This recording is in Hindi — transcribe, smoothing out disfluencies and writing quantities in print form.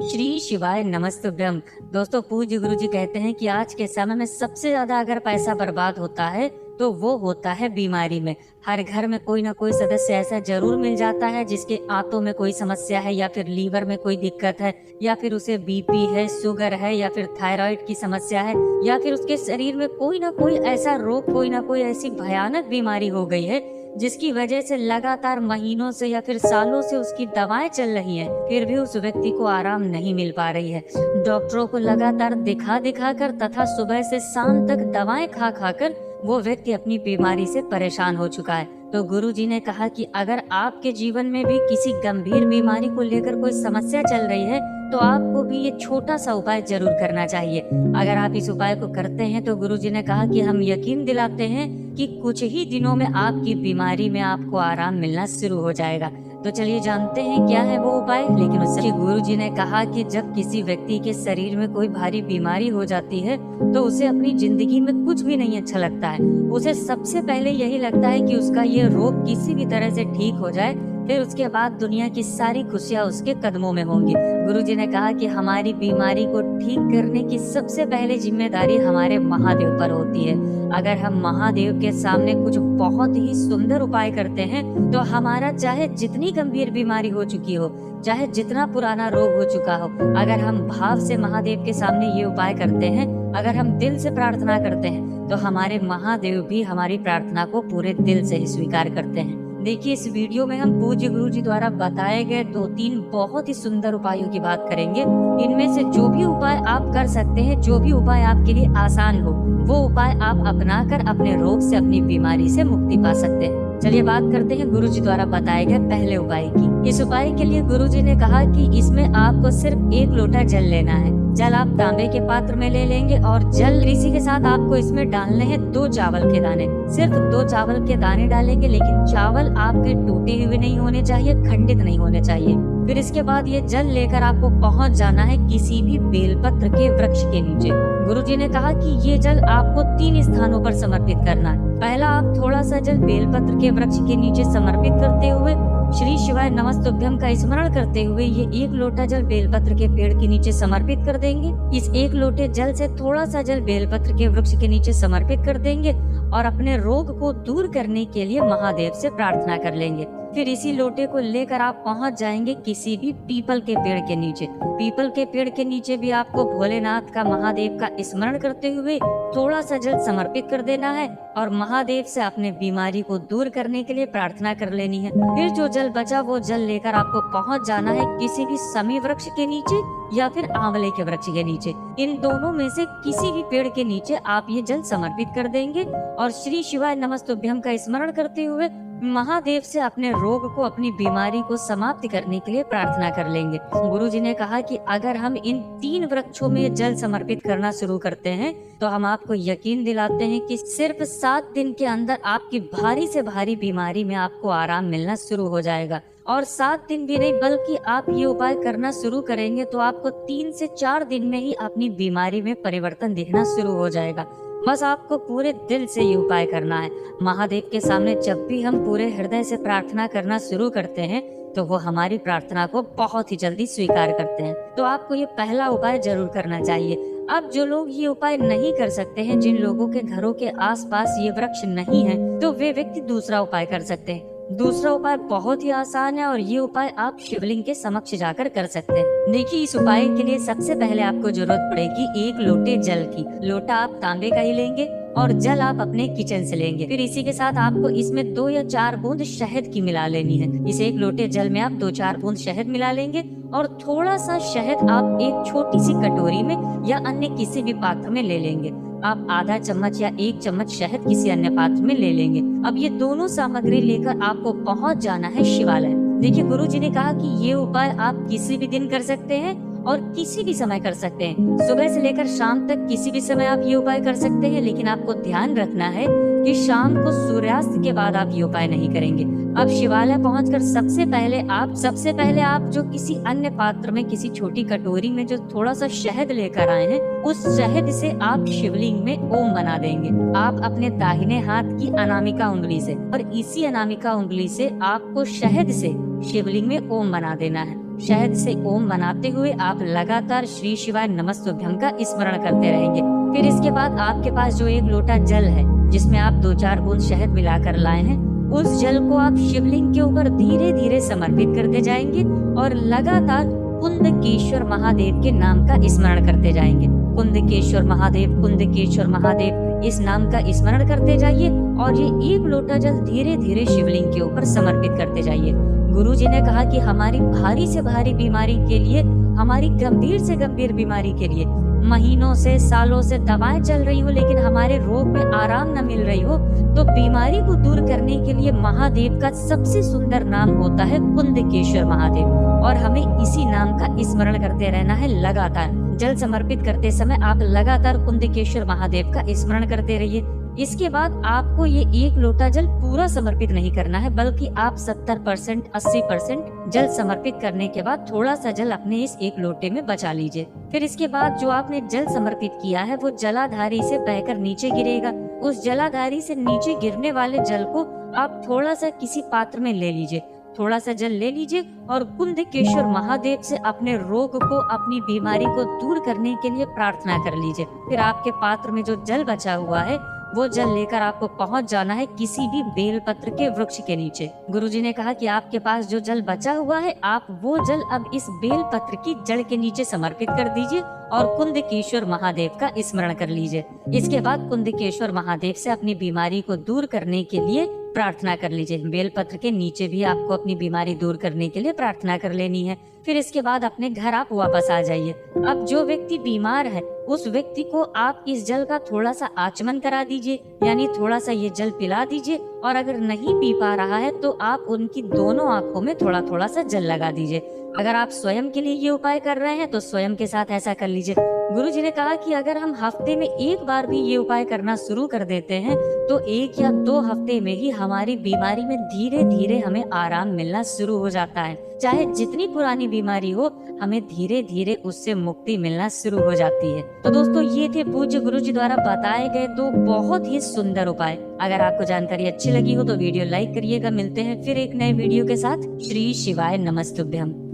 श्री शिवाय नमस्तुभ्यम। दोस्तों, पूज्य गुरु जी कहते हैं कि आज के समय में सबसे ज्यादा अगर पैसा बर्बाद होता है तो वो होता है बीमारी में। हर घर में कोई ना कोई सदस्य ऐसा जरूर मिल जाता है जिसके आंतों में कोई समस्या है, या फिर लीवर में कोई दिक्कत है, या फिर उसे बीपी है, शुगर है, या फिर थायराइड की समस्या है, या फिर उसके शरीर में कोई ना कोई ऐसा रोग, कोई ना कोई ऐसी भयानक बीमारी हो गई है जिसकी वजह से लगातार महीनों से या फिर सालों से उसकी दवाएं चल रही हैं, फिर भी उस व्यक्ति को आराम नहीं मिल पा रही है। डॉक्टरों को लगातार दिखा दिखा कर तथा सुबह से शाम तक दवाएं खा खा कर वो व्यक्ति अपनी बीमारी से परेशान हो चुका है। तो गुरु जी ने कहा कि अगर आपके जीवन में भी किसी गंभीर बीमारी को लेकर कोई समस्या चल रही है तो आपको भी ये छोटा सा उपाय जरूर करना चाहिए। अगर आप इस उपाय को करते हैं तो गुरु जी ने कहा कि हम यकीन दिलाते हैं कि कुछ ही दिनों में आपकी बीमारी में आपको आराम मिलना शुरू हो जाएगा। तो चलिए जानते हैं क्या है वो उपाय। लेकिन उससे गुरु जी ने कहा कि जब किसी व्यक्ति के शरीर में कोई भारी बीमारी हो जाती है तो उसे अपनी जिंदगी में कुछ भी नहीं अच्छा लगता है। उसे सबसे पहले यही लगता है कि उसका ये रोग किसी भी तरह से ठीक हो जाए, फिर उसके बाद दुनिया की सारी खुशियां उसके कदमों में होंगी। गुरु जी ने कहा कि हमारी बीमारी को ठीक करने की सबसे पहले जिम्मेदारी हमारे महादेव पर होती है। अगर हम महादेव के सामने कुछ बहुत ही सुंदर उपाय करते हैं तो हमारा चाहे जितनी गंभीर बीमारी हो चुकी हो, चाहे जितना पुराना रोग हो चुका हो, अगर हम भाव से महादेव के सामने ये उपाय करते हैं, अगर हम दिल से प्रार्थना करते हैं तो हमारे महादेव भी हमारी प्रार्थना को पूरे दिल से ही स्वीकार करते हैं। देखिए, इस वीडियो में हम पूज्य गुरु जी द्वारा बताए गए 2-3 बहुत ही सुंदर उपायों की बात करेंगे। इनमें से जो भी उपाय आप कर सकते हैं, जो भी उपाय आपके लिए आसान हो, वो उपाय आप अपनाकर अपने रोग से, अपनी बीमारी से मुक्ति पा सकते हैं। चलिए बात करते हैं गुरु जी द्वारा बताए गए पहले उपाय की। इस उपाय के लिए गुरु जी ने कहा कि इसमें आपको सिर्फ 1 लोटा जल लेना है। जल आप तांबे के पात्र में ले लेंगे और जल इसी के साथ आपको इसमें डालने हैं 2 चावल के दाने। सिर्फ 2 चावल के दाने डालेंगे, लेकिन चावल आपके टूटे हुए नहीं होने चाहिए, खंडित नहीं होने चाहिए। फिर इसके बाद ये जल लेकर आपको पहुंच जाना है किसी भी बेलपत्र के वृक्ष के नीचे। गुरु जी ने कहा कि ये जल आपको 3 स्थानों पर समर्पित करना है। पहला, आप थोड़ा सा जल बेलपत्र के वृक्ष के नीचे समर्पित करते हुए श्री शिवाय नमस्तुभ्यम का स्मरण करते हुए ये 1 लोटा जल बेलपत्र के पेड़ के नीचे समर्पित कर देंगे। इस 1 लोटे जल से थोड़ा सा जल बेलपत्र के वृक्ष के नीचे समर्पित कर देंगे और अपने रोग को दूर करने के लिए महादेव से प्रार्थना कर लेंगे। फिर इसी लोटे को लेकर आप पहुंच जाएंगे किसी भी पीपल के पेड़ के नीचे। पीपल के पेड़ के नीचे भी आपको भोलेनाथ का, महादेव का स्मरण करते हुए थोड़ा सा जल समर्पित कर देना है और महादेव से अपने बीमारी को दूर करने के लिए प्रार्थना कर लेनी है। फिर जो जल बचा वो जल लेकर आपको पहुंच जाना है किसी भी समी वृक्ष के नीचे या फिर आंवले के वृक्ष के नीचे। इन दोनों में से किसी भी पेड़ के नीचे आप ये जल समर्पित कर देंगे और श्री शिवाय नमस्तुभ्यम का स्मरण करते हुए महादेव से अपने रोग को, अपनी बीमारी को समाप्त करने के लिए प्रार्थना कर लेंगे। गुरु जी ने कहा कि अगर हम इन 3 वृक्षों में जल समर्पित करना शुरू करते हैं तो हम आपको यकीन दिलाते हैं कि सिर्फ 7 दिन के अंदर आपकी भारी से भारी बीमारी में आपको आराम मिलना शुरू हो जाएगा। और 7 दिन भी नहीं, बल्कि आप ये उपाय करना शुरू करेंगे तो आपको 3 से 4 दिन में ही अपनी बीमारी में परिवर्तन दिखना शुरू हो जाएगा। बस आपको पूरे दिल से ये उपाय करना है। महादेव के सामने जब भी हम पूरे हृदय से प्रार्थना करना शुरू करते हैं तो वो हमारी प्रार्थना को बहुत ही जल्दी स्वीकार करते हैं। तो आपको ये पहला उपाय जरूर करना चाहिए। अब जो लोग ये उपाय नहीं कर सकते हैं, जिन लोगों के घरों के आसपास ये वृक्ष नहीं है, तो वे व्यक्ति दूसरा उपाय कर सकते हैं। दूसरा उपाय बहुत ही आसान है और ये उपाय आप शिवलिंग के समक्ष जाकर कर सकते हैं। देखिए, इस उपाय के लिए सबसे पहले आपको जरूरत पड़ेगी 1 लोटे जल की। लोटा आप तांबे का ही लेंगे और जल आप अपने किचन से लेंगे। फिर इसी के साथ आपको इसमें 2 या 4 बूंद शहद की मिला लेनी है। इस 1 लोटे जल में आप 2-4 बूंद शहद मिला लेंगे और थोड़ा सा शहद आप एक छोटी सी कटोरी में या अन्य किसी भी पात्र में ले लेंगे। आप आधा चम्मच या 1 चम्मच शहद किसी अन्य पात्र में ले लेंगे। अब ये दोनों सामग्री लेकर आपको पहुंच जाना है शिवालय। देखिए, गुरु जी ने कहा कि ये उपाय आप किसी भी दिन कर सकते हैं और किसी भी समय कर सकते हैं। सुबह से लेकर शाम तक किसी भी समय आप ये उपाय कर सकते हैं, लेकिन आपको ध्यान रखना है कि शाम को सूर्यास्त के बाद आप ये उपाय नहीं करेंगे। अब शिवालय पहुंचकर सबसे पहले आप जो किसी अन्य पात्र में, किसी छोटी कटोरी में जो थोड़ा सा शहद लेकर आए हैं, उस शहद से आप शिवलिंग में ओम बना देंगे। आप अपने दाहिने हाथ की अनामिका उंगली से, और इसी अनामिका उंगली से आपको शहद से शिवलिंग में ओम बना देना है। शहद से ओम बनाते हुए आप लगातार श्री शिवाय नमस्तुभ्यं का स्मरण करते रहेंगे। फिर इसके बाद आपके पास जो एक लोटा जल है, जिसमें आप 2-4 बूंद शहद मिलाकर लाए हैं, उस जल को आप शिवलिंग के ऊपर धीरे धीरे समर्पित करते जाएंगे और लगातार कुंदकेश्वर महादेव के नाम का स्मरण करते जाएंगे। कुंदकेश्वर महादेव, कुंदकेश्वर महादेव, इस नाम का स्मरण करते जाइए और ये एक लोटा जल धीरे धीरे शिवलिंग के ऊपर समर्पित करते जाइए। गुरु जी ने कहा कि हमारी भारी से भारी बीमारी के लिए, हमारी गंभीर से गंभीर बीमारी के लिए महीनों से सालों से दवाएं चल रही हो लेकिन हमारे रोग में आराम न मिल रही हो, तो बीमारी को दूर करने के लिए महादेव का सबसे सुंदर नाम होता है कुंदकेश्वर महादेव, और हमें इसी नाम का स्मरण करते रहना है लगातार। जल समर्पित करते समय आप लगातार कुंदकेश्वर महादेव का स्मरण करते रहिए। इसके बाद आपको ये एक लोटा जल पूरा समर्पित नहीं करना है, बल्कि आप 70%, 80% जल समर्पित करने के बाद थोड़ा सा जल अपने इस एक लोटे में बचा लीजिए। फिर इसके बाद जो आपने जल समर्पित किया है वो जलाधारी से बहकर नीचे गिरेगा। उस जलाधारी से नीचे गिरने वाले जल को आप थोड़ा सा किसी पात्र में ले लीजिए। थोड़ा सा जल ले लीजिए और कुंदकेश्वर महादेव से अपने रोग को, अपनी बीमारी को दूर करने के लिए प्रार्थना कर लीजिए। फिर आपके पात्र में जो जल बचा हुआ है वो जल लेकर आपको पहुंच जाना है किसी भी बेलपत्र के वृक्ष के नीचे। गुरुजी ने कहा कि आपके पास जो जल बचा हुआ है, आप वो जल अब इस बेलपत्र की जड़ के नीचे समर्पित कर दीजिए और कुंदकेश्वर महादेव का स्मरण कर लीजिए। इसके बाद कुंदकेश्वर महादेव से अपनी बीमारी को दूर करने के लिए प्रार्थना कर लीजिए। बेलपत्र के नीचे भी आपको अपनी बीमारी दूर करने के लिए प्रार्थना कर लेनी है। फिर इसके बाद अपने घर आप वापस आ जाइए। अब जो व्यक्ति बीमार है उस व्यक्ति को आप इस जल का थोड़ा सा आचमन करा दीजिए, यानी थोड़ा सा ये जल पिला दीजिए, और अगर नहीं पी पा रहा है तो आप उनकी दोनों आंखों में थोड़ा थोड़ा सा जल लगा दीजिए। अगर आप स्वयं के लिए ये उपाय कर रहे हैं तो स्वयं के साथ ऐसा कर लीजिए। गुरु जी ने कहा कि अगर हम हफ्ते में एक बार भी ये उपाय करना शुरू कर देते हैं तो 1 या 2 हफ्ते में ही हमारी बीमारी में धीरे धीरे हमें आराम मिलना शुरू हो जाता है। चाहे जितनी पुरानी बीमारी हो, हमें धीरे धीरे उससे मुक्ति मिलना शुरू हो जाती है। तो दोस्तों, ये थे पूज्य गुरु जी द्वारा बताए गए 2 बहुत ही सुंदर उपाय। अगर आपको जानकारी अच्छी लगी हो तो वीडियो लाइक करिएगा। मिलते हैं फिर एक नए वीडियो के साथ। श्री शिवाय नमस्तुभ्यं।